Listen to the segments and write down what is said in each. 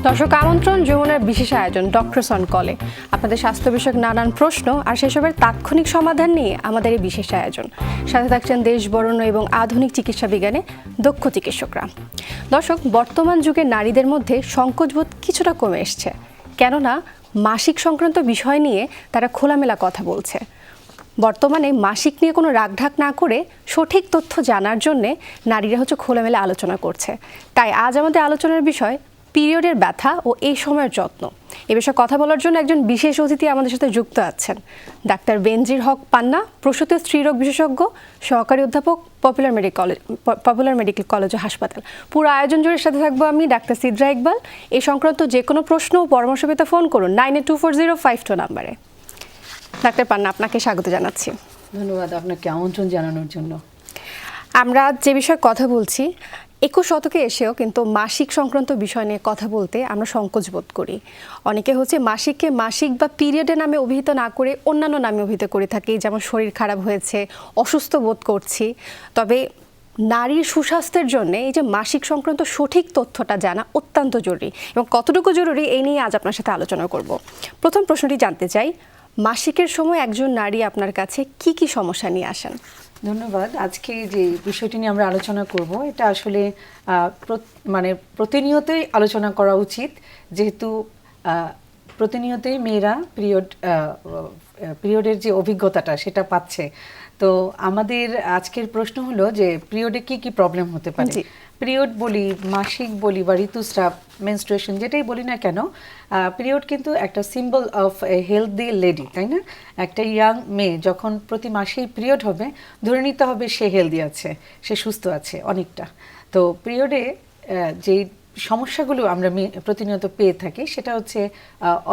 দর্শক আমন্ত্রণ যমুনার বিশেষ আয়োজন ডক্টরস অন কলে। আপনাদের স্বাস্থ্য বিষয়ক নানান প্রশ্ন আর সেসবের তাৎক্ষণিক সমাধান নিয়ে আমাদের এই বিশেষ আয়োজন। সাথে থাকছেন দেশ বরণ্য এবং আধুনিক চিকিৎসা বিজ্ঞানে দক্ষ চিকিৎসকরা। দর্শক, বর্তমান যুগে নারীদের মধ্যে সংকোচবোধ কিছুটা কমে এসছে, কেননা মাসিক সংক্রান্ত বিষয় নিয়ে তারা খোলামেলা কথা বলছে। বর্তমানে মাসিক নিয়ে কোনো রাগঢাক না করে সঠিক তথ্য জানার জন্যে নারীরা খোলামেলা আলোচনা করছে। তাই আজ আমাদের আলোচনার বিষয় পিরিয়ডের ব্যথা ও এই সময়ের যত্ন। এ বিষয়ে কথা বলার জন্য একজন বিশেষ অতিথি আমাদের সাথে যুক্ত আছেন, ডাক্তার বেনজির হক পান্না, প্রসূতি ও স্ত্রীরোগ বিশেষজ্ঞ, সহকারী অধ্যাপক, পপুলার মেডিকেল কলেজ ও হাসপাতাল। পুরো আয়োজন জুড়ে সাথে থাকবো আমি, ডাক্তার সিদ্রা ইকবাল। এই সংক্রান্ত যে কোনো প্রশ্ন ও পরামর্শ পেতে ফোন করুন 982405 নাম্বারে। ডাক্তার পান্না, আপনাকে স্বাগত জানাচ্ছি। ধন্যবাদ আপনাকে আমন্ত্রণ জানানোর জন্য। আমরা যে বিষয়ে কথা বলছি, 21 শতকে এসেও কিন্তু মাসিক সংক্রান্ত বিষয় নিয়ে কথা বলতে আমরা সংকোচ বোধ করি। অনেকে মাসিককে মাসিক বা পিরিয়ডের নামে অভিহিত না করে অন্যান্য নামে অভিহিত করে থাকি, যেমন শরীর খারাপ হয়েছে, অসুস্থ বোধ করছি। তবে নারীর সুস্বাস্থ্যের জন্য এই যে মাসিক সংক্রান্ত সঠিক তথ্যটা জানা অত্যন্ত জরুরি, এবং কতটুকু জরুরি এই নিয়ে আজ আপনার সাথে আলোচনা করব। প্রথম প্রশ্নটি জানতে চাই, মাসিকের সময় একজন নারী আপনার কাছে কি কি সমস্যা নিয়ে আসেন? ধন্যবাদ। আজকে যে বিষয়টি নিয়ে আমরা আলোচনা করব, এটা আসলে প্রতিনিয়তই আলোচনা করা উচিত, যেহেতু প্রতিনিয়তই মেয়েরা পিরিয়ডের যে অভিজ্ঞতাটা সেটা পাচ্ছে। তো আমাদের আজকের প্রশ্ন হলো যে পিরিয়ডে কি কি প্রবলেম হতে পারে। পিরিয়ড বলি, মাসিক বলি বা ঋতুস্রাব, মেনস্ট্রুয়েশন, যেটাই বলি না কেন, পিরিয়ড কিন্তু একটা symbol of A healthy lady, তাই না? একটা ইয়াং মেয়ে যখন প্রতি মাসেই পিরিয়ড হবে, ধরে নিতে হবে সে হেলদি আছে, সে সুস্থ আছে অনেকটা। তো পিরিয়ডে যেই সমস্যাগুলো আমরা প্রতিনিয়ত পেয়ে থাকি, সেটা হচ্ছে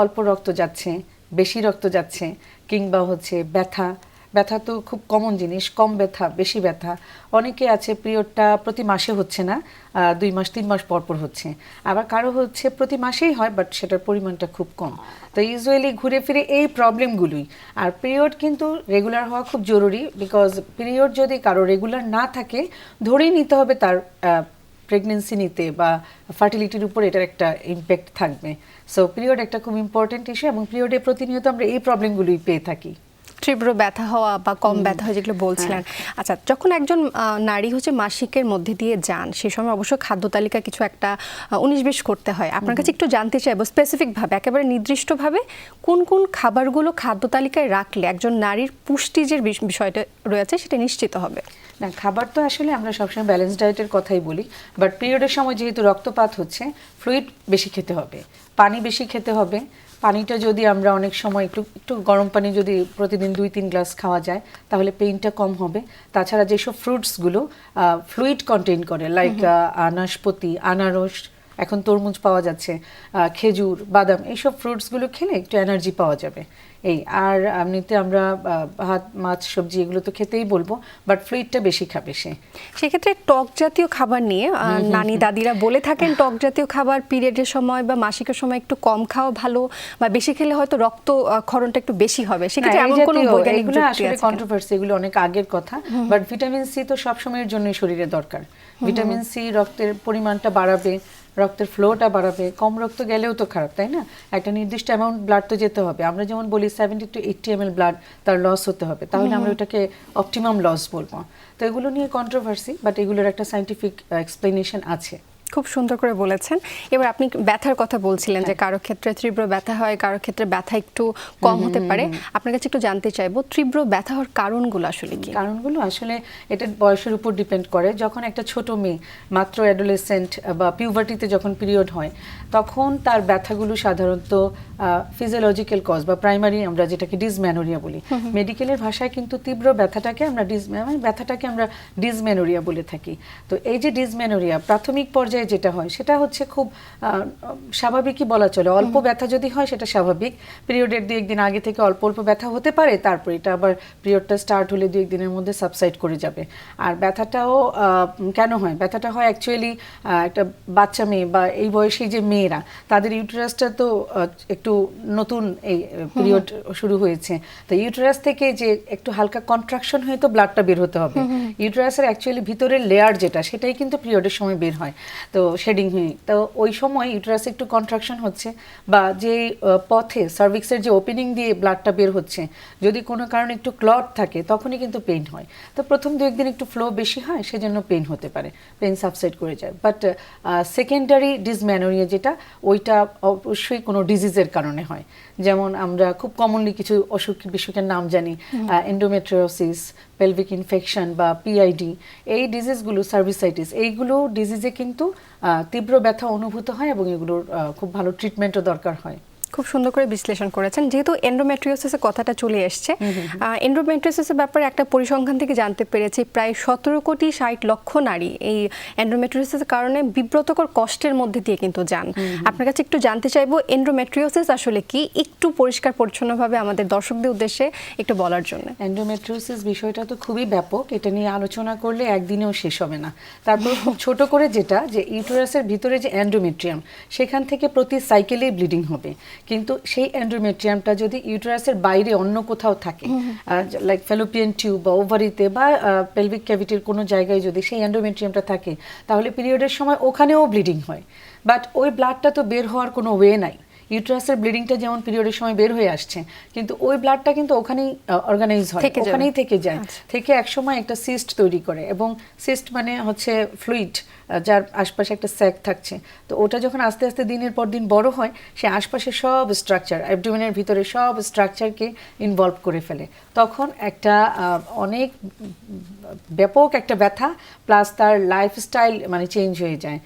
অল্প রক্ত যাচ্ছে, বেশি রক্ত যাচ্ছে, কিংবা ব্যথা তো খুব কমন জিনিস, কম ব্যথা, বেশি ব্যথা। অনেকে আছে পিরিয়ডটা প্রতি মাসে হচ্ছে না, 2 মাস 3 মাস পর হচ্ছে। আবার কারো হচ্ছে প্রতি মাসেই হয়, বাট সেটার পরিমাণটা খুব কম। তো ইউজুয়ালি ঘুরে ফিরে এই প্রবলেমগুলোই। আর পিরিয়ড কিন্তু রেগুলার হওয়া খুব জরুরি, বিকজ পিরিয়ড যদি কারো রেগুলার না থাকে, ধরেই নিতে হবে তার প্রেগনেন্সি নিতে বা ফার্টিলিটির উপর এটার একটা ইম্প্যাক্ট থাকবে। সো পিরিয়ড একটা খুব ইম্পর্টেন্ট ইস্যু, এবং পিরিয়ডে প্রতিনিয়ত আমরা এই প্রবলেমগুলোই পেয়ে থাকি। তীব্র ব্যথা হওয়া বা কম ব্যথা হয়, যেগুলো বলছিলেন। আচ্ছা, যখন একজন নারী মাসিকের মধ্যে দিয়ে যান, সে সময় অবশ্য খাদ্য তালিকা কিছু একটা 19-20 করতে হয়। আপনার কাছে একটু জানতে চাইবো স্পেসিফিকভাবে, একেবারে নির্দিষ্টভাবে কোন কোন খাবারগুলো খাদ্য তালিকায় রাখলে একজন নারীর পুষ্টি যে বিষয়টা রয়েছে সেটা নিশ্চিত হবে? না, খাবার তো আসলে আমরা সবসময় ব্যালেন্স ডায়েটের কথাই বলি, বাট পিরিয়ডের সময় যেহেতু রক্তপাত হচ্ছে, ফ্লুইড বেশি খেতে হবে, পানি বেশি খেতে হবে। পানিটা যদি আমরা অনেক সময় একটু গরম পানি যদি প্রতিদিন 2-3 গ্লাস খাওয়া যায়, তাহলে পেইনটা কম হবে। তাছাড়া যেসব ফ্রুটসগুলো ফ্লুইড কন্টেইন করে, লাইক নাশপাতি, আনারস, এখন তরমুজ পাওয়া যাচ্ছে, খেজুর, বাদাম, এইসব ফ্রুটসগুলো খেলে একটু এনার্জি পাওয়া যাবে। আর এমনিতে আমরা ভাত, মাছ, সবজি এগুলো তো খেতেই বলবো, বাট ফ্লুইডটা বেশি খাবে সে। সেক্ষেত্রে টক জাতীয় খাবার নিয়ে নানি দাদিরা বলে থাকেন, টক জাতীয় খাবার পিরিয়ডের সময় বা মাসিকের সময় একটু কম খাওয়া ভালো, বা বেশি খেলে হয়তো রক্ত ক্ষরণটা একটু বেশি হবে। সেক্ষেত্রে এমন কোনো বৈজ্ঞানিক যুক্তি আছে? আসলে কন্ট্রোভার্সি, এগুলো অনেক আগের কথা, বাট ভিটামিন সি তো সব সময়ের জন্যই শরীরে দরকার। ভিটামিন সি রক্তের পরিমাণটা বাড়াবে, রক্তের ফ্লোটা বাড়াবে। কম রক্ত গেলেও তো খারাপ, তাই না? একটা নির্দিষ্ট অ্যামাউন্ট ব্লাড তো যেতে হবে। আমরা যেমন বলি 70 to 80 ml ব্লাড তার লস হতে হবে, তাহলে আমরা ওটাকে অপটিমাম লস বলবো। তো এগুলো নিয়ে কন্ট্রোভার্সি, বাট এগুলোর একটা সায়েন্টিফিক এক্সপ্লেনেশন আছে। খুব সুন্দর করে বলেছেন। এবার আপনি ব্যথার কথা বলছিলেন, যে কারো ক্ষেত্রে তীব্র ব্যথা হয়, কারো ক্ষেত্রে ব্যথা একটু কম হতে পারে। আপনার কাছে একটু জানতে চাইবো, তীব্র ব্যথা হওয়ার কারণগুলো আসলে কি? কারণগুলো আসলে এটা বয়সের উপর ডিপেন্ড করে। যখন একটা ছোট মেয়ে মাত্র অ্যাডোলেসেন্ট বা পিউবার্টিতে যখন পিরিয়ড হয়, তখন তার ব্যথাগুলো সাধারণত ফিজিওলজিক্যাল কজ বা প্রাইমারি, আমরা যেটাকে ডিসম্যানোরিয়া বলি। মেডিকেলের ভাষায় কিন্তু তীব্র ব্যথাটাকে আমরা ডিসম্যানোরিয়া বলে থাকি। তো এই যে ডিসম্যানোরিয়া প্রাথমিক পর্যায়ে যেটা হয়, সেটা হচ্ছে খুব স্বাভাবিকই বলা চলে। অল্প ব্যথা যদি হয় সেটা স্বাভাবিক, পিরিয়ডের 2-1 দিন আগে থেকে অল্প অল্প ব্যথা হতে পারে, তারপর এটা আবার পিরিয়ডটা স্টার্ট হলে 2-1 দিনের মধ্যে সাবসাইড করে যাবে। আর ব্যথাটাও কেন হয়? ব্যথাটা হয় অ্যাকচুয়ালি একটা বাচ্চা মেয়ে বা এই বয়সী যে মেয়েরা, তাদের ইউটেরাসটা তো একটু নতুন, এই পিরিয়ড শুরু হয়েছে, তো ইউটেরাস থেকে যে একটু হালকা কন্ট্রাকশন হয়ে তো ব্লাডটা বের হতে হবে। ইউটেরাসের অ্যাকচুয়ালি ভিতরের লেয়ার যেটা, সেটাই কিন্তু পিরিয়ডের সময় বের হয়। তো শেডিং হয়ে, তো ওই সময় ইউটেরাসে একটু কন্ট্রাকশন হচ্ছে বা যে পথে সার্ভিক্সের যে ওপেনিং দিয়ে ব্লাডটা বের হচ্ছে, যদি কোনো কারণে একটু ক্লট থাকে তখনই কিন্তু পেইন হয়। তো প্রথম 2-1 দিন একটু ফ্লো বেশি হয়, সেজন্য পেইন হতে পারে, পেইন সাবসাইড করে যায়। বাট সেকেন্ডারি ডিসম্যানোরিয়া যেটা, ওইটা অবশ্যই কোনো ডিজিজের কারণে হয়। যেমন আমরা খুব কমনলি কিছু অসুখ বিসুখের নাম জানি, এন্ডোমেট্রিওসিস, পেলভিক ইনফেকশন বা পিআইডি, এই ডিজিজগুলো, সার্ভিসাইটিস, এইগুলো ডিজিজে কিন্তু তীব্র ব্যথা অনুভূত হয় এবং এগুলোর খুব ভালো ট্রিটমেন্টও দরকার হয়। খুব সুন্দর করে বিশ্লেষণ করেছেন। যেহেতু এন্ডোমেট্রিওসিসের কথাটা চলে এসছে, এন্ডোমেট্রিওসিসের ব্যাপারে একটা পরিসংখ্যান থেকে জানতে পেরেছি প্রায় 17,60,00,000 নারী এই এন্ডোমেট্রিওসিসের কারণে বিব্রতকর কষ্টের মধ্যে দিয়ে কিন্তু যান। আপনার কাছে একটু জানতে চাইবো এন্ডোমেট্রিওসিস আসলে কি, একটু পরিষ্কার পরিচ্ছন্নভাবে আমাদের দর্শকদের উদ্দেশ্যে একটু বলার জন্য। এন্ডোমেট্রিওসিস বিষয়টা তো খুবই ব্যাপক, এটা নিয়ে আলোচনা করলে একদিনেও শেষ হবে না। তারপর খুব ছোট করে যেটা, যে ইউটেরাসের ভিতরে যে এন্ডোমেট্রিয়াম, সেখান থেকে প্রতি সাইকেলেই ব্লিডিং হবে, কিন্তু সেই এন্ডোমেট্রিয়ামটা যদি ইউটেরাসের বাইরে অন্য কোথাও থাকে, লাইক ফ্যালোপিয়ান টিউব বা ওভারিতে বা পেলভিক ক্যাভিটির কোনো জায়গায় যদি সেই এন্ডোমেট্রিয়ামটা থাকে, তাহলে পিরিয়ডের সময় ওখানেও ব্লিডিং হয়। বাট ওই ব্লাডটা তো বের হওয়ার কোনো ওয়ে নাই। ইউটেরাসের ব্লিডিংটা যেমন পিরিয়ডের সময় বের হয়ে আসছে, কিন্তু ওই ব্লাডটা কিন্তু ওখানেই অর্গানাইজ হয়, ওখানেই থেকে যায়, থেকে একসময় একটা সিস্ট তৈরি করে, এবং সিস্ট মানে হচ্ছে ফ্লুইড, যার আশপাশে একটা স্যাক থাকছে। তো ওটা যখন আস্তে আস্তে দিনের পর দিন বড় হয়, সে আশপাশে সব স্ট্রাকচার, অ্যাবডোমেনের ভিতরে সব স্ট্রাকচারকে ইনভলভ করে ফেলে। তখন একটা অনেক ব্যাপক একটা ব্যথা, প্লাস তার লাইফস্টাইল মানে চেঞ্জ হয়ে যায়।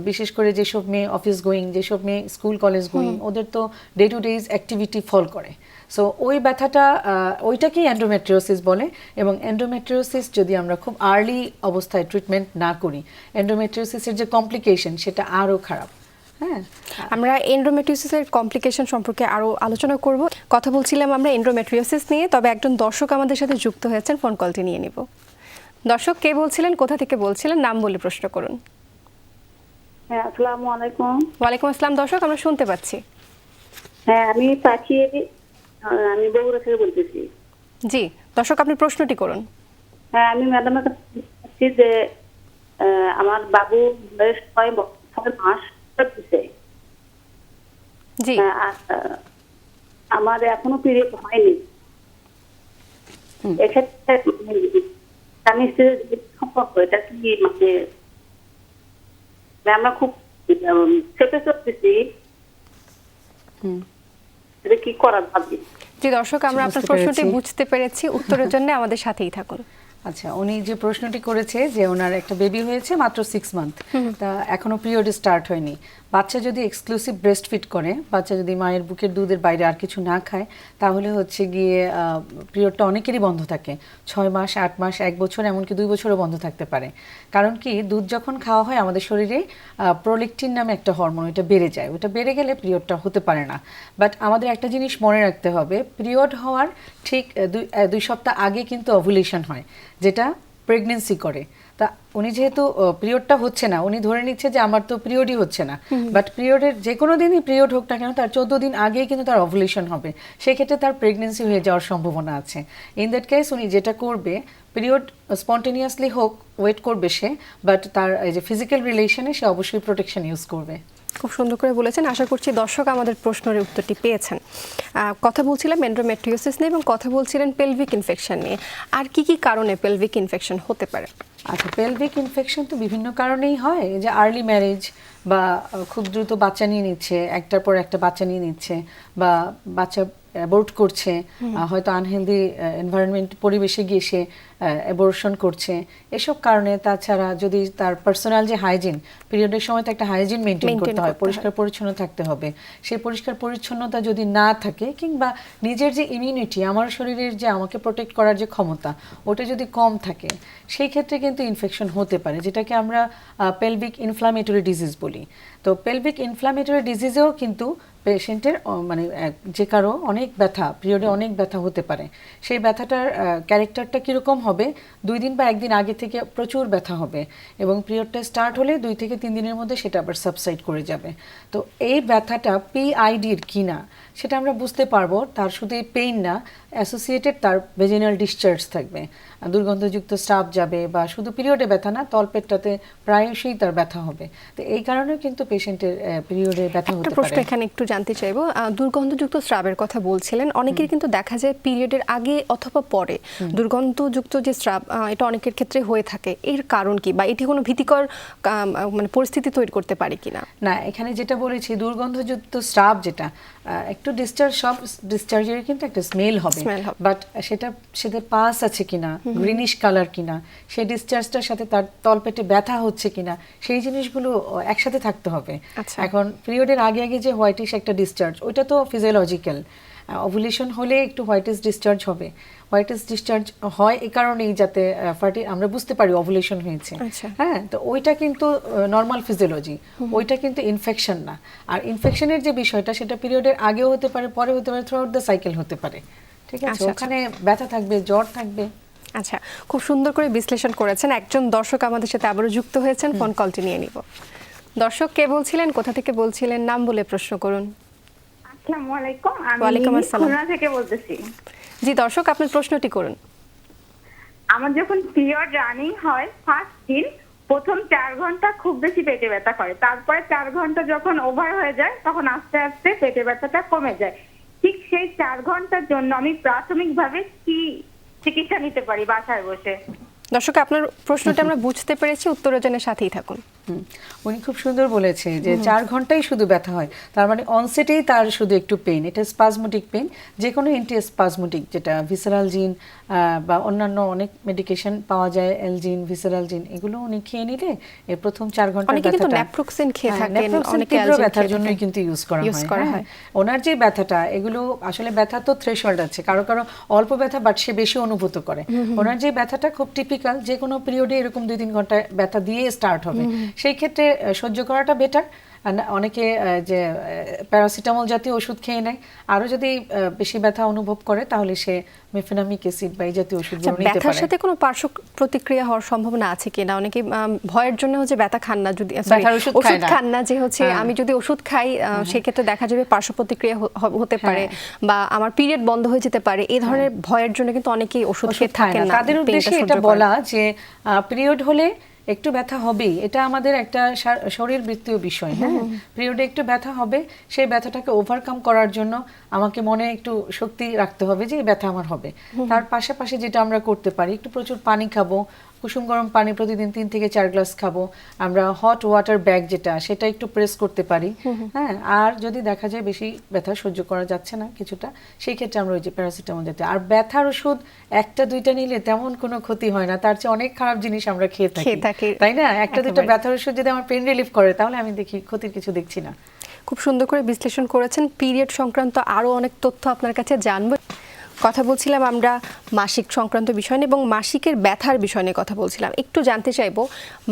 বিশেষ করে যেসব মেয়ে অফিস গোয়িং, যেসব মেয়ে স্কুল কলেজ গোয়িং, ওদের তো ডে টু ডেজ অ্যাক্টিভিটি ফল করে। সো ওই ব্যথাটা, ওইটাকেই এন্ডোমেট্রিওসিস বলে। এবং এন্ডোমেট্রিওসিস যদি আমরা খুব আর্লি অবস্থায় ট্রিটমেন্ট না করি, এন্ডোমেট্রিওসিসের যে কমপ্লিকেশন সেটা আরও খারাপ। হ্যাঁ, আমরা এন্ডোমেট্রিওসিসের কমপ্লিকেশন সম্পর্কে আরও আলোচনা করব। কথা বলছিলাম আমরা এন্ডোমেট্রিওসিস নিয়ে, তবে একজন দর্শক আমাদের সাথে যুক্ত হয়েছেন, ফোন কলটি নিয়ে নিব। দর্শক, কে বলছিলেন, কোথা থেকে বলছিলেন, নাম বলে প্রশ্ন করুন। হ্যাঁ, আসসালামু আলাইকুম। ওয়ালাইকুম আসসালাম দর্শক, আমরা শুনতে পাচ্ছি। হ্যাঁ, আমি পাখি, আমি বগুড়া থেকে বলতেছি। জি দর্শক, আপনি প্রশ্নটি করুন। হ্যাঁ, আমি ম্যাডামের কাছে বলছি যে আমার বাবু বয়স 6 মাস হচ্ছে। জি, আমার এখনো পিরিয়ড হয়নি। এক্ষেত্রে স্বামী স্ত্রীর যে সম্পর্ক, এটা কি মানে আমরা খুব চেপে চলতেছি, এটা কি করার ভাবছি। জি দর্শক, আমরা আপনার প্রশ্নটি বুঝতে পেরেছি। উত্তরের জন্য আমাদের সাথেই থাকুন। আচ্ছা, উনি যে প্রশ্নটি করেছে যে ওনার একটা বেবি হয়েছে মাত্র 6 মান্থ, তা এখনো পিরিয়ড স্টার্ট হয়নি। বাচ্চা যদি এক্সক্লুসিভ ব্রেস্ট ফিড করে, বাচ্চা যদি মায়ের বুকের দুধের বাইরে আর কিছু না খায়, তাহলে হচ্ছে গিয়ে পিরিয়ডটা অনেকেরই বন্ধ থাকে। 6 মাস, 8 মাস, 1 বছর, এমনকি 2 বছরও বন্ধ থাকতে পারে। কারণ কি, দুধ যখন খাওয়া হয় আমাদের শরীরে প্রোলেকটিন নামে একটা হরমোন, ওটা বেড়ে যায়। ওটা বেড়ে গেলে পিরিয়ডটা হতে পারে না। বাট আমাদের একটা জিনিস মনে রাখতে হবে, পিরিয়ড হওয়ার ঠিক 2 সপ্তাহ আগে কিন্তু ওভুলেশন হয়, যেটা প্রেগনেন্সি করে। তা উনি যেহেতু পিরিয়ডটা হচ্ছে না, উনি ধরে নিচ্ছে যে আমার তো পিরিয়ডই হচ্ছে না। বাট পিরিয়ডের যে কোনো দিনই পিরিয়ড হোক না কেন, তার 14 দিন আগেই কিন্তু তার ওভুলেশন হবে। সেক্ষেত্রে তার প্রেগনেন্সি হয়ে যাওয়ার সম্ভাবনা আছে। ইন দ্যাট কেস উনি যেটা করবে, পিরিয়ড স্পন্টেনিয়াসলি হোক, ওয়েট করবে সে, বাট তার এই যে ফিজিক্যাল রিলেশনে সে অবশ্যই প্রোটেকশন ইউজ করবে। খুব সুন্দর করে বলেছেন। আশা করছি দর্শক আমাদের প্রশ্নের উত্তরটি পেয়েছেন। কথা বলছিলাম এন্ডোমেট্রিওসিস নিয়ে এবং কথা বলছিলেন পেলভিক ইনফেকশন নিয়ে। আর কি কি কারণে পেলভিক ইনফেকশন হতে পারে? আচ্ছা, পেলভিক ইনফেকশন তো বিভিন্ন কারণেই হয়। এই যে আর্লি ম্যারেজ, বা খুব দ্রুত বাচ্চা নিয়ে নিচ্ছে, একটার পর একটা বাচ্চা নিয়ে নিচ্ছে, বা বাচ্চা অ্যাবর্ট করছে, হয়তো আনহেলদি এনভায়রনমেন্ট, পরিবেশে গিয়ে সে অ্যাবর্শন করছে, এসব কারণে। তাছাড়া যদি তার পার্সোনাল যে হাইজিন, পিরিয়ডের সময় তো একটা হাইজিন মেনটেন করতে হয়, পরিষ্কার পরিচ্ছন্ন থাকতে হবে। সেই পরিষ্কার পরিচ্ছন্নতা যদি না থাকে, কিংবা নিজের যে ইমিউনিটি, আমার শরীরের যে আমাকে প্রোটেক্ট করার যে ক্ষমতা, ওটা যদি কম থাকে, সেই ক্ষেত্রে কিন্তু ইনফেকশন হতে পারে, যেটাকে আমরা পেলভিক ইনফ্লামেটরি ডিজিজ বলি। তো পেলভিক ইনফ্লামেটরি ডিজিজেও কিন্তু পেশেন্টের মানে যে কারো অনেক ব্যথা, পিরিয়ডে অনেক ব্যথা হতে পারে। সেই ব্যথাটার ক্যারেক্টারটা কীরকম হবে, 2 দিন বা 1 দিন আগে থেকে প্রচুর ব্যথা হবে, এবং পিরিয়ডটা স্টার্ট হলে 2 থেকে 3 দিনের মধ্যে সেটা আবার সাবসাইড করে যাবে। তো এই ব্যথাটা পিআইডির কি না সেটা আমরা বুঝতে পারবো, তার শুধু পেইন না, অ্যাসোসিয়েটেড তার ভেজিনাল ডিসচার্জ থাকবে, দুর্গন্ধযুক্ত স্রাব যাবে, বা শুধু পিরিয়ডে ব্যথা না, তলপেটটাতে প্রায়শই তার ব্যথা হবে। তো এই কারণেও কিন্তু পেশেন্টের পিরিয়ডে ব্যথা একটা হতে প্রশ্ন পারে। এখানে একটু জানতে চাইবো, দুর্গন্ধযুক্ত স্রাবের কথা বলছিলেন, অনেকের কিন্তু দেখা যায় পিরিয়ডের আগে অথবা পরে দুর্গন্ধযুক্ত যে স্রাব, এটা অনেকের ক্ষেত্রে হয়ে থাকে। এর কারণ কি, বা এটি কোনো ভীতিকর মানে পরিস্থিতি তৈরি করতে পারে কিনা? না, এখানে যেটা বলেছি দুর্গন্ধযুক্ত স্রাব যেটা একটু ডিসচার্জ, সব ডিসচার্জের কিন্তু একটা স্মেল হবে, Smell হবে। বাট সেটা পাস আছে কিনা, গ্রিনিশ কালার কিনা, সেই ডিসচার্জটার সাথে তার তলপেটে ব্যথা হচ্ছে কিনা, সেই জিনিসগুলো একসাথে থাকতে হবে। আচ্ছা। এখন পিরিয়ডের আগে আগে যে হোয়াইটিশ একটা ডিসচার্জ, ওইটা তো ফিজিওলজিক্যাল। ওভুলেশন হলে একটু হোয়াইটিশ ডিসচার্জ হবে। হোয়াইটিশ ডিসচার্জ হয় এই কারণেই যাতে আমরা বুঝতে পারি ওভুলেশন হয়েছে। আচ্ছা। হ্যাঁ, তো ওইটা কিন্তু নর্মাল ফিজিওলজি, ওইটা কিন্তু ইনফেকশন না। আর ইনফেকশনের যে বিষয়টা, সেটা পিরিয়ডের আগেও হতে পারে, পরে হতে পারে, থ্রু আউট দ্য সাইকেল হতে পারে। ঠিক আছে, আচ্ছা, ওখানে ব্যথা থাকবে, জ্বর থাকবে। আচ্ছা, খুব সুন্দর করে বিশ্লেষণ করেছেন। একজন দর্শক আমাদের সাথে আবারও যুক্ত হয়েছেন, ফোন কলটি নিয়ে নিব। দর্শক, কে বলছিলেন, কোথা থেকে বলছিলেন, নাম বলে প্রশ্ন করুন। আসসালামু আলাইকুম, আমি ওয়ালাইকুম মিমি আসসালাম। খুলনা থেকে বলতেছি। জি দর্শক, আপনার প্রশ্নটি করুন। আমার যখন পিরিয়ড রানিং হয় ফার্স্ট দিন, প্রথম 4 ঘন্টা খুব বেশি পেটে ব্যথা করে, তারপরে 4 ঘন্টা যখন ওভার হয়ে যায় তখন আস্তে আস্তে পেটে ব্যথাটা কমে যায়। ঠিক সেই 4 ঘন্টার জন্য আমি প্রাথমিকভাবে কি চিকিৎসা নিতে পারি বাসায় বসে? দর্শক, আপনার প্রশ্নটা আমরা বুঝতে পেরেছি, উত্তরজনের সাথেই থাকুন। উনি খুব সুন্দর বলেছে যে 4 ঘন্টাই শুধু ব্যথা হয়, তার মানে অনসেটেই তার শুধু একটু পেইন, এটা স্পাজমোটিক পেইন। যে কোনো অ্যান্টি স্পাজমোটিক, যেটা ভিসেরালজিন বা অন্যান্য অনেক মেডিকেশন পাওয়া যায়, এলজিন, ভিসেরালজিন, এগুলো উনি খেয়ে নিলে এই প্রথম 4 ঘন্টার অনেকে কিন্তু ব্যথাটা, ন্যাপ্রোক্সেন খেয়ে হ্যাঁ, থাকেন, নেপ্রোক্সেন অনেকে তীব্র অ্যালজিন ব্যথার খেয়ে জন্যই থাকেন। কিন্তু ইউজ করা Use করা হয়। হয়। ওনার যে ব্যথাটা, এগুলো আসলে ব্যথা তো থ্রেশহোল্ড আছে, কারো কারো অল্প ব্যথা বাট সে বেশি অনুভূত করে। ওনার যে ব্যথাটা খুব টিপিক্যাল, যে কোনো পিরিয়ডে এরকম 2-3 ঘন্টা ব্যথা দিয়ে স্টার্ট হবে, সেই ক্ষেত্রে সহ্য করাটা বেটার। অনেকে যে প্যারাসিটামল জাতীয় ওষুধ খেয়ে নেয়, আরো যদি বেশি ব্যথা অনুভব করে তাহলে সে মেফেনামিক অ্যাসিড বা এই জাতীয় ওষুধগুলো নিতে ব্যথার পারে। সাথে কোনো পার্শ্ব প্রতিক্রিয়া হওয়ার সম্ভাবনা আছে কিনা? অনেকে ভয়ের জন্য হচ্ছে ব্যথা খান না, যদি ব্যথার ওষুধ খায় ওষুধ না। খান না, যে হচ্ছে আমি যদি ওষুধ খাই সেক্ষেত্রে দেখা যাবে পার্শ্ব প্রতিক্রিয়া হতে পারে, বা আমার পিরিয়ড বন্ধ হয়ে যেতে পারে, এই ধরনের ভয়ের জন্য কিন্তু অনেকেই ওষুধ খেয়ে খায় থাকেন না। না। তাদের pain টা উদ্দেশ্যে সহ্য এটা করেন। বলা যে পিরিয়ড হলে একটু ব্যথা হবেই, এটা আমাদের একটা শরীরবৃত্তীয় বিষয়। হ্যাঁ, পিরিয়ডে একটু ব্যথা হবে, সেই ব্যথাটাকে ওভারকাম করার জন্য আমাকে মনে একটু শক্তি রাখতে হবে যে এই ব্যথা আমার হবে। তার পাশাপাশি যেটা আমরা করতে পারি, একটু প্রচুর পানি খাবো, কুসুম গরম পানি প্রতিদিন 3 থেকে 4 গ্লাস খাবো। আমরা হট ওয়াটার ব্যাগ যেটা, সেটা একটু প্রেস করতে পারি। হ্যাঁ, আর যদি দেখা যায় বেশি ব্যথা সহ্য করা যাচ্ছে না কিছুটা, সেই ক্ষেত্রে আমরা ওই যে প্যারাসিটামল যেতে। আর ব্যথার ওষুধ 1টা-2টা নিলে তেমন কোনো ক্ষতি হয় না, তার চেয়ে অনেক খারাপ জিনিস আমরা খেয়ে থাকি, তাই না? 1টা-2টা একেবারে। ব্যথার ওষুধ যদি আমার পেন রিলিফ করে, তাহলে আমি দেখি ক্ষতির কিছু দেখছি না। খুব সুন্দর করে বিশ্লেষণ করেছেন। পিরিয়ড সংক্রান্ত আরো অনেক তথ্য আপনার কাছে জানবো। কথা বলছিলাম আমরা মাসিক সংক্রান্ত বিষয় নিয়ে, এবং মাসিকের ব্যথার বিষয় নিয়ে কথা বলছিলাম। একটু জানতে চাইবো,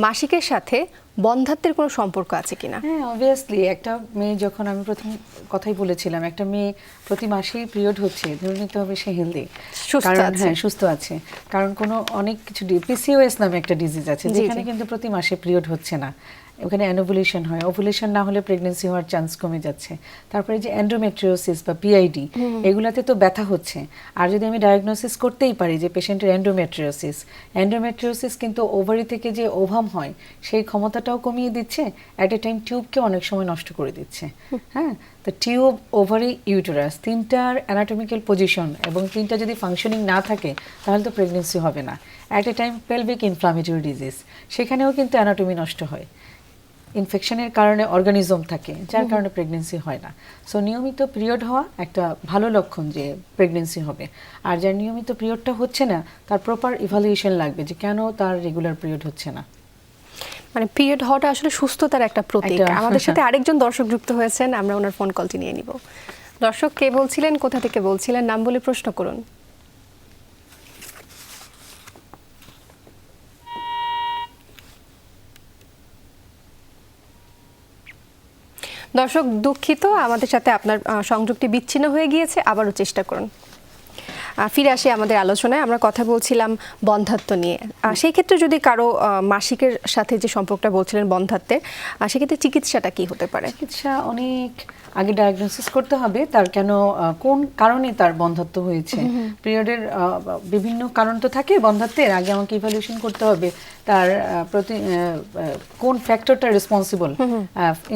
মাসিকের সাথে বন্ধ্যাত্বের কোনো সম্পর্ক আছে কিনা? হ্যাঁ, অবভিয়াসলি। একটা মেয়ে, যখন আমি প্রথম কথাই বলেছিলাম, একটা মেয়ে প্রতি মাসেই পিরিয়ড হচ্ছে, ধরে নিতে হবে সে হেলদি, সুস্থ কারণ আছে। হ্যাঁ, সুস্থ আছে। কারণ কোনো অনেক কিছু পিসিওএস নামে একটা ডিজিজ আছে, জি, যেখানে জি। কিন্তু প্রতি মাসে পিরিয়ড হচ্ছে না। ওখানে অ্যানোভুলেশন হয়, ওভুলেশন না হলে প্রেগন্যান্সি হওয়ার চান্স কমে যাচ্ছে। তারপরে যে এন্ডোমেট্রিওসিস বা পিআইডি, এগুলাতে তো ব্যথা হচ্ছে। আর যদি আমি ডায়াগনোসিস করতেই পারি যে পেশেন্টের এন্ডোমেট্রিওসিস কিন্তু ওভারি থেকে যে ওভাম হয়, সেই ক্ষমতাটাও কমিয়ে দিচ্ছে, অ্যাট এ টাইম টিউবকে অনেক সময় নষ্ট করে দিচ্ছে। হ্যাঁ, তো টিউব, ওভারি, ইউটেরাস, 3টার অ্যানাটমিক্যাল পজিশন এবং 3টা যদি ফাংশনিং না থাকে, তাহলে তো প্রেগন্যান্সি হবে না। At a time pelvic inflammatory disease, সেখানেও কিন্তু অ্যানাটমি নষ্ট হয়। ইনফেকশনের কারণে অর্গানিজম থাকে, যার কারণে প্রেগন্যান্সি হয় না। সো নিয়মিত পিরিয়ড হওয়া একটা ভালো লক্ষণ যে প্রেগন্যান্সি হবে। আর যার নিয়মিত পিরিয়ডটা হচ্ছে না, তার প্রপার ইভালুয়েশন লাগবে যে কেন তার রেগুলার পিরিয়ড হচ্ছে না। মানে পিরিয়ড হওয়াটা আসলে সুস্থতার একটা প্রতীক। একটা- আমাদের সাথে আরেকজন দর্শক যুক্ত হয়েছেন, আমরা ওনার ফোন কলটি নিয়ে নিব। দর্শক, কে বলছিলেন, কোথা থেকে বলছিলেন, নাম বলে প্রশ্ন করুন। দর্শক, দুঃখিত, আমাদের সাথে আপনার সংযোগটি বিচ্ছিন্ন হয়ে গিয়েছে, আবারও চেষ্টা করুন। ফিরে আসি আমাদের আলোচনায়। আমরা কথা বলছিলাম বন্ধ্যাত্ব নিয়ে। সেই ক্ষেত্রে যদি কারো মাসিকের সাথে যে সম্পর্কটা বলছিলেন বন্ধ্যাত্বের, সেক্ষেত্রে চিকিৎসাটা কি হতে পারে? চিকিৎসা অনেক আগে ডায়াগনোসিস করতে হবে তার কেন কোন কারণে তার বন্ধ্যাত্ব হয়েছে। পিরিয়ডের বিভিন্ন কারণ তো থাকে বন্ধ্যাত্বের, আগে আমাকে ইভ্যালুয়েশন করতে হবে তার কোন ফ্যাক্টরটা রেসপন্সিবল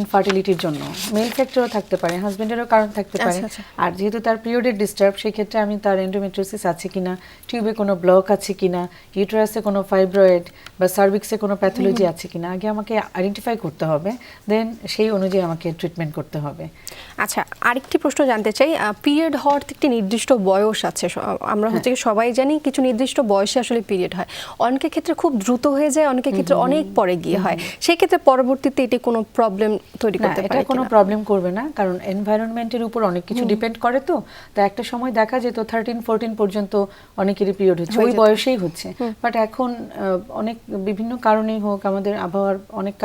ইনফার্টিলিটির জন্য। মেল ফ্যাক্টরও থাকতে পারে, হাজবেন্ডেরও কারণ থাকতে পারে। আর যেহেতু তার পিরিয়ডের ডিস্টার্ব, সেই ক্ষেত্রে আমি তার এন্ডোমেট্রিওসিস আছে কিনা, টিউবে কোনো ব্লক আছে কিনা, ইউটেরাসে কোনো ফাইব্রয়েড বা সার্ভিক্সে কোনো প্যাথোলজি আছে কিনা আগে আমাকে আইডেন্টিফাই করতে হবে, দেন সেই অনুযায়ী আমাকে ট্রিটমেন্ট করতে হবে। আচ্ছা, আরেকটি প্রশ্ন জানতে চাই, পিরিয়ড হওয়ার একটি নির্দিষ্ট বয়স আছে, আমরা হচ্ছে কি সবাই জানি কিছু নির্দিষ্ট বয়সে আসলে পিরিয়ড হয়, অনেকের ক্ষেত্রে খুব দ্রুত হয়ে যায়, অনেকের ক্ষেত্রে অনেক পরে গিয়ে হয়, সেই ক্ষেত্রে পরবর্তীতে এটি কোনো প্রবলেম তৈরি করতে পারে? এটা কোনো প্রবলেম করবে না, কারণ এনভায়রনমেন্টের উপর অনেক কিছু ডিপেন্ড করে। তো একটা সময় দেখা যেত 13-14 পর্যন্ত অনেকেরই পিরিয়ড হচ্ছে, ওই বয়সেই হচ্ছে। বাট এখন অনেক বিভিন্ন কারণেই হোক, আমাদের আবহাওয়ার অনেক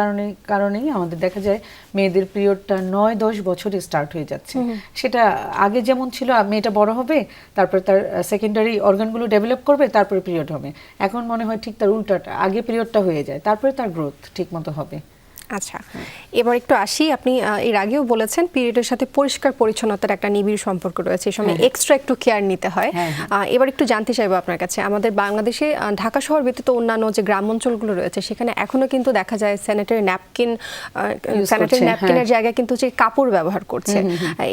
কারণেই আমাদের দেখা যায় মেয়েদের পিরিয়ডটা 9-10 বছরে স্টার্ট হয়ে যাচ্ছে। সেটা আগে যেমন ছিল, মেয়েটা বড় হবে, তারপরে তার সেকেন্ডারি অর্গানগুলো ডেভেলপ করবে, তারপরে পিরিয়ড হবে। এখন মনে হয় ঠিক তার উল্টাটা, আগে পিরিয়ডটা হয়ে যায়, তারপরে তার গ্রোথ ঠিক মতো হবে। আচ্ছা, এবার একটু আসি, আপনি এর আগেও বলেছেন পিরিয়ডের সাথে পরিষ্কার পরিচ্ছন্নতার একটা নিবিড় সম্পর্ক রয়েছে, এই সময় এক্সট্রা একটু কেয়ার নিতে হয়। এবার একটু জানতে চাইবো আপনার কাছে, আমাদের বাংলাদেশে ঢাকা শহর ব্যতীত অন্যান্য যে গ্রাম অঞ্চলগুলো রয়েছে সেখানে এখনো কিন্তু দেখা যায় স্যানিটারি ন্যাপকিনের জায়গায় কিন্তু যে কাপড় ব্যবহার করছে,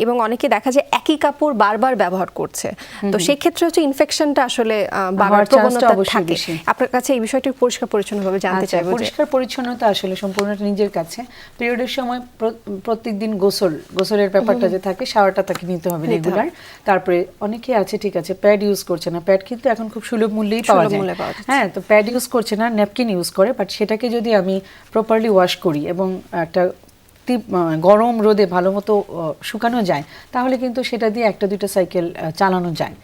এবং অনেকে দেখা যায় একই কাপড় বারবার ব্যবহার করছে। তো সেই ক্ষেত্রে হচ্ছে ইনফেকশনটা আসলে বাড়ার প্রবণতা থাকে। আপনার কাছে এই বিষয়টি পরিষ্কার পরিচ্ছন্নভাবে জানতে চাইবো। পরিষ্কার পরিচ্ছন্নতা আসলে সম্পূর্ণ নিজের কাছে। পিরিয়ডের সময় প্রত্যেকদিন গোসলের ব্যাপারটা যে থাকে, শাওয়ারটা তাকে নিতে হবে রেগুলার। তারপরে অনেকে আছে ঠিক আছে প্যাড ইউজ করছে না, প্যাড কিন্তু এখন খুব সুলভ মূল্যেই পাওয়া যায়। হ্যাঁ, তো প্যাড ইউজ করছে না, ন্যাপকিন ইউজ করে, বাট সেটাকে যদি আমি প্রপারলি ওয়াশ করি এবং একটা গরম রোদে ভালো মতো শুকানো যায়, তাহলে কিন্তু সেটা দিয়ে 1-2টা সাইকেল চালানো যায়।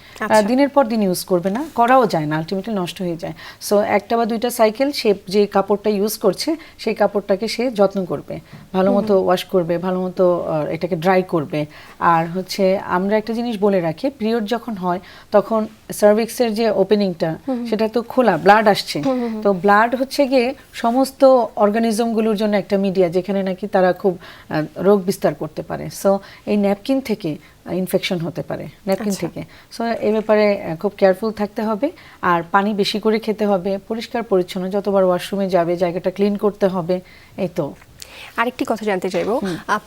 দিনের পর দিন ইউজ করবে না, করাও যায় না, আলটিমেটলি নষ্ট হয়ে যায়। সো 1টা বা 2টা সাইকেল সে যে কাপড়টা ইউজ করছে সেই কাপড়টাকে সে যত্ন করবে, ভালো মতো ওয়াশ করবে, ভালো মতো এটাকে ড্রাই করবে। আর হচ্ছে আমরা একটা জিনিস বলে রাখি, পিরিয়ড যখন হয় তখন সার্ভিক্সের যে ওপেনিংটা সেটা তো খোলা, ব্লাড আসছে। তো ব্লাড হচ্ছে গিয়ে সমস্ত অর্গানিজমগুলোর জন্য একটা মিডিয়া, যেখানে নাকি তারা খুব রোগ বিস্তার করতে পারে। সো এই ন্যাপকিন থেকে ইনফেকশন হতে পারে, ন্যাপকিন থেকে। সো এই ব্যাপারে খুব কেয়ারফুল থাকতে হবে। আর পানি বেশি করে খেতে হবে, পরিষ্কার পরিচ্ছন্ন, যতবার ওয়াশরুমে যাবে জায়গাটা ক্লিন করতে হবে। এই তো আরেকটি কথা জানতে চাইবো,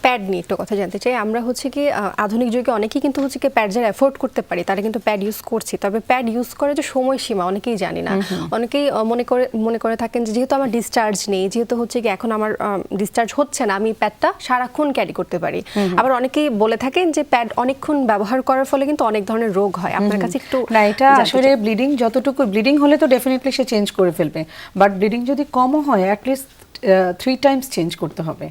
প্যাড নিয়ে একটু কথা জানতে চাই। আমরা হচ্ছে কি আধুনিক যুগে অনেকেই কিন্তু হচ্ছে কি প্যাড যারা অ্যাফোর্ড করতে পারি তারা কিন্তু প্যাড ইউজ করছি, তবে প্যাড ইউজ করে যে সময়সীমা অনেকেই জানি না। অনেকেই মনে করে থাকেন যে যেহেতু আমার ডিসচার্জ নেই, যেহেতু হচ্ছে কি এখন আমার ডিসচার্জ হচ্ছে না, আমি প্যাডটা সারাক্ষণ ক্যারি করতে পারি। আবার অনেকেই বলে থাকেন যে প্যাড অনেকক্ষণ ব্যবহার করার ফলে কিন্তু অনেক ধরনের রোগ হয়। আপনার কাছে একটু না, এটা আসলে ব্লিডিং যতটুকু ব্লিডিং হলে তো ডেফিনেটলি সে চেঞ্জ করে ফেলবে, বাট ব্লিডিং যদি কমও হয় অ্যাটলিস্ট 3 টাইমস চেঞ্জ করতে হবে।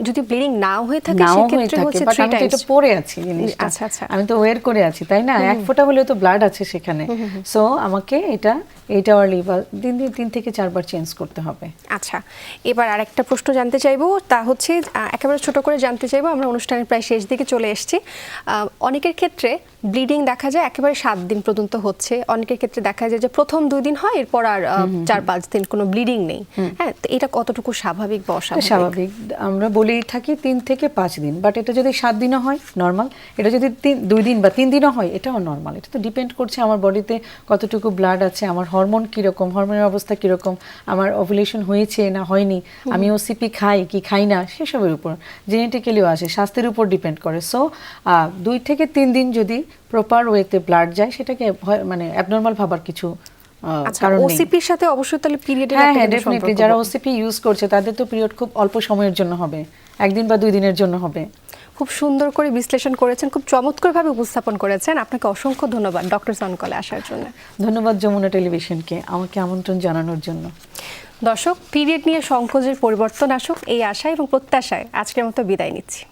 যদি ব্লিডিং নাও হয়ে থাকে সেক্ষেত্রে হচ্ছে 3 টাইমস। এটা পড়ে আছে জিনিসটা, আচ্ছা আমি তো ওয়্যার করে আছি, তাই না? 1 ফোঁটা হলেও তো ব্লাড আছে সেখানে। সো আমাকে এটা 8 আওয়ারলি বা দিন 3 থেকে 4 বার চেঞ্জ করতে হবে। আচ্ছা, এবার আরেকটা প্রশ্ন জানতে চাইবো, তা হচ্ছে একেবারে ছোট করে জানতে চাইবো, আমরা অনুষ্ঠানের প্রায় শেষ দিকে চলে এসেছি। অনেকের ক্ষেত্রে ব্লিডিং দেখা যায় একেবারে 7 দিন পর্যন্ত হচ্ছে, অনেকের ক্ষেত্রে দেখা যায় যে প্রথম 2 দিন হয়, এরপর আর 4-5 দিন কোনো ব্লিডিং নেই। হ্যাঁ, তো এটা কতটুকু স্বাভাবিক বা অস্বাভাবিক? স্বাভাবিক, আমরা বলেই থাকি 3 থেকে 5 দিন, বাট এটা যদি 7 দিনও হয় নর্মাল, এটা যদি 2 দিন বা 3 দিনও হয় এটাও নর্মাল। এটা তো ডিপেন্ড করছে আমার বডিতে কতটুকু ব্লাড আছে, আমার হরমোন কীরকম, হরমোনের অবস্থা কীরকম, আমার ওভুলেশন হয়েছে না হয়নি, আমি ওসিপি খাই কি খাই না, সেসবের উপর, জেনেটিক্যালিও আছে, স্বাস্থ্যের উপর ডিপেন্ড করে। সো 2 থেকে 3 দিন যদি প্রপার ওয়েতে ব্লাড যায়, সেটাকে মানে অ্যাবনর্মাল ভাবার কিছু কারণ নেই। ওসিপির সাথে অবশ্যই তাহলে পিরিয়ডের হ্যাঁ, ডেফিনেটলি যারা ওসিপি ইউজ করছে তাদের তো পিরিয়ড খুব অল্প সময়ের জন্য হবে, 1 দিন বা 2 দিনের জন্য হবে। খুব সুন্দর করে বিশ্লেষণ করেছেন, খুব চমৎকারভাবে উপস্থাপন করেছেন। আপনাকে অসংখ্য ধন্যবাদ ডক্টর সনকলে আসার জন্য। ধন্যবাদ যমুনা টেলিভিশনকে আমাকে আমন্ত্রণ জানানোর জন্য। দর্শক, পিরিয়ড নিয়ে সংকোচের পরিবর্তন আসুক এই আশা এবং প্রত্যাশায় আজকের মতো বিদায় নিচ্ছি।